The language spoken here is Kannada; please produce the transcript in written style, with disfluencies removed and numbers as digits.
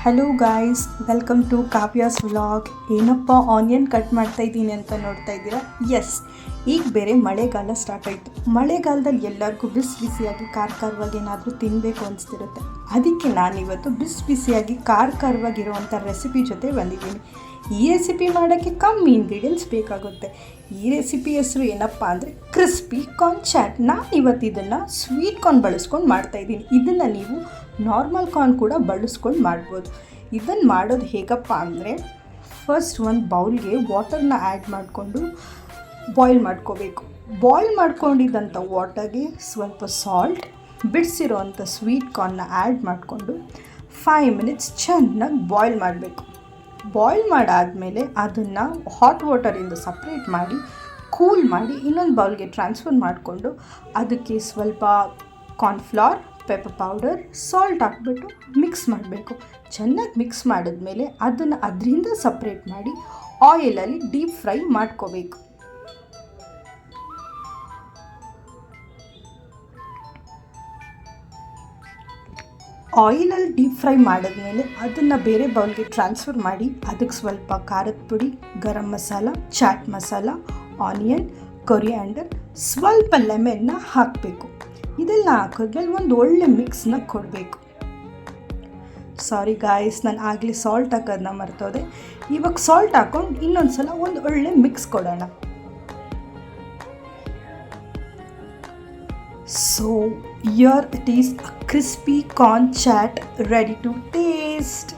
Hello guys, welcome to Kavya's vlog. ಏನಪ್ಪ ಆನಿಯನ್ ಕಟ್ ಮಾಡ್ತಾ ಇದ್ದೀನಿ ಅಂತ ನೋಡ್ತಾ ಇದ್ದೀರಾ? ಎಸ್, ಈಗ ಬೇರೆ ಮಳೆಗಾಲ ಸ್ಟಾರ್ಟ್ ಆಯಿತು. ಮಳೆಗಾಲದಲ್ಲಿ ಎಲ್ಲರಿಗೂ ಬಿಸಿಯಾಗಿ ಖಾರವಾಗಿ ಏನಾದರೂ ತಿನ್ನಬೇಕು ಅನಿಸ್ತಿರುತ್ತೆ. ಅದಕ್ಕೆ ನಾನಿವತ್ತು ಬಿಸಿಯಾಗಿ ಖಾರವಾಗಿರುವಂಥ ರೆಸಿಪಿ ಜೊತೆ ಬಂದಿದ್ದೀನಿ. ಈ ರೆಸಿಪಿ ಮಾಡೋಕ್ಕೆ ಕಮ್ಮಿ ಇಂಗ್ರೀಡಿಯೆಂಟ್ಸ್ ಬೇಕಾಗುತ್ತೆ. ಈ ರೆಸಿಪಿ ಹೆಸರು ಏನಪ್ಪ ಅಂದರೆ ಕ್ರಿಸ್ಪಿ ಕಾರ್ನ್ ಚಾಟ್. ನಾನು ಇವತ್ತು ಇದನ್ನು ಸ್ವೀಟ್ ಕಾರ್ನ್ ಬಳಸ್ಕೊಂಡು ಮಾಡ್ತಾಯಿದ್ದೀನಿ. ಇದನ್ನು ನೀವು ನಾರ್ಮಲ್ ಕಾರ್ನ್ ಕೂಡ ಬಳಸ್ಕೊಂಡು ಮಾಡ್ಬೋದು. ಇದನ್ನು ಮಾಡೋದು ಹೇಗಪ್ಪ ಅಂದರೆ, ಫಸ್ಟ್ ಒಂದು ಬೌಲ್ಗೆ ವಾಟರ್ನ ಆ್ಯಡ್ ಮಾಡಿಕೊಂಡು ಬಾಯ್ಲ್ ಮಾಡ್ಕೋಬೇಕು. ಬಾಯ್ಲ್ ಮಾಡ್ಕೊಂಡಿದ್ದಂಥ ವಾಟರ್ಗೆ ಸ್ವಲ್ಪ ಸಾಲ್ಟ್, ಬಿಡಿಸಿರೋವಂಥ ಸ್ವೀಟ್ ಕಾರ್ನ್ನ ಆ್ಯಡ್ ಮಾಡಿಕೊಂಡು 5 ಮಿನಿಟ್ಸ್ ಚೆನ್ನಾಗಿ ಬಾಯ್ಲ್ ಮಾಡಬೇಕು. ಬಾಯ್ಲ್ ಮಾಡಾದಮೇಲೆ ಅದನ್ನು ಹಾಟ್ ವಾಟರಿಂದ ಸಪ್ರೇಟ್ ಮಾಡಿ ಕೂಲ್ ಮಾಡಿ ಇನ್ನೊಂದು ಬೌಲ್ಗೆ ಟ್ರಾನ್ಸ್ಫರ್ ಮಾಡಿಕೊಂಡು ಅದಕ್ಕೆ ಸ್ವಲ್ಪ ಕಾರ್ನ್ಫ್ಲವರ್, ಪೆಪ್ಪರ್ ಪೌಡರ್, ಸಾಲ್ಟ್ ಹಾಕ್ಬಿಟ್ಟು ಮಿಕ್ಸ್ ಮಾಡಬೇಕು. ಚೆನ್ನಾಗಿ ಮಿಕ್ಸ್ ಮಾಡಿದ್ಮೇಲೆ ಅದನ್ನು ಅದರಿಂದ ಸಪ್ರೇಟ್ ಮಾಡಿ ಆಯಿಲಲ್ಲಿ ಡೀಪ್ ಫ್ರೈ ಮಾಡ್ಕೋಬೇಕು. ಆಯಿಲಲ್ಲಿ ಡೀಪ್ ಫ್ರೈ ಮಾಡಿದ್ಮೇಲೆ ಅದನ್ನು ಬೇರೆ ಬೌಲ್ಗೆ ಟ್ರಾನ್ಸ್ಫರ್ ಮಾಡಿ ಅದಕ್ಕೆ ಸ್ವಲ್ಪ ಖಾರದ ಪುಡಿ, ಗರಂ ಮಸಾಲ, ಚಾಟ್ ಮಸಾಲ, ಆನಿಯನ್, ಕೊರಿಯಾಂಡರ್, ಸ್ವಲ್ಪ ಲೆಮನ್ನ ಹಾಕಬೇಕು. ಇದೆಲ್ಲ ಹಾಕಿದ್ಮೇಲೆ ಒಂದು ಒಳ್ಳೆ ಮಿಕ್ಸ್ನ ಕೊಡಬೇಕು. ಸಾರಿ ಗಾಯ್ಸ್, ನಾನು ಆಗಲೇ ಸಾಲ್ಟ್ ಹಾಕೋದನ್ನ ಮರ್ತೋದೆ. ಇವಾಗ ಸಾಲ್ಟ್ ಹಾಕ್ಕೊಂಡು ಇನ್ನೊಂದು ಸಲ ಒಂದು ಒಳ್ಳೆ ಮಿಕ್ಸ್ ಕೊಡೋಣ. So here it is, a crispy corn chat ready to taste.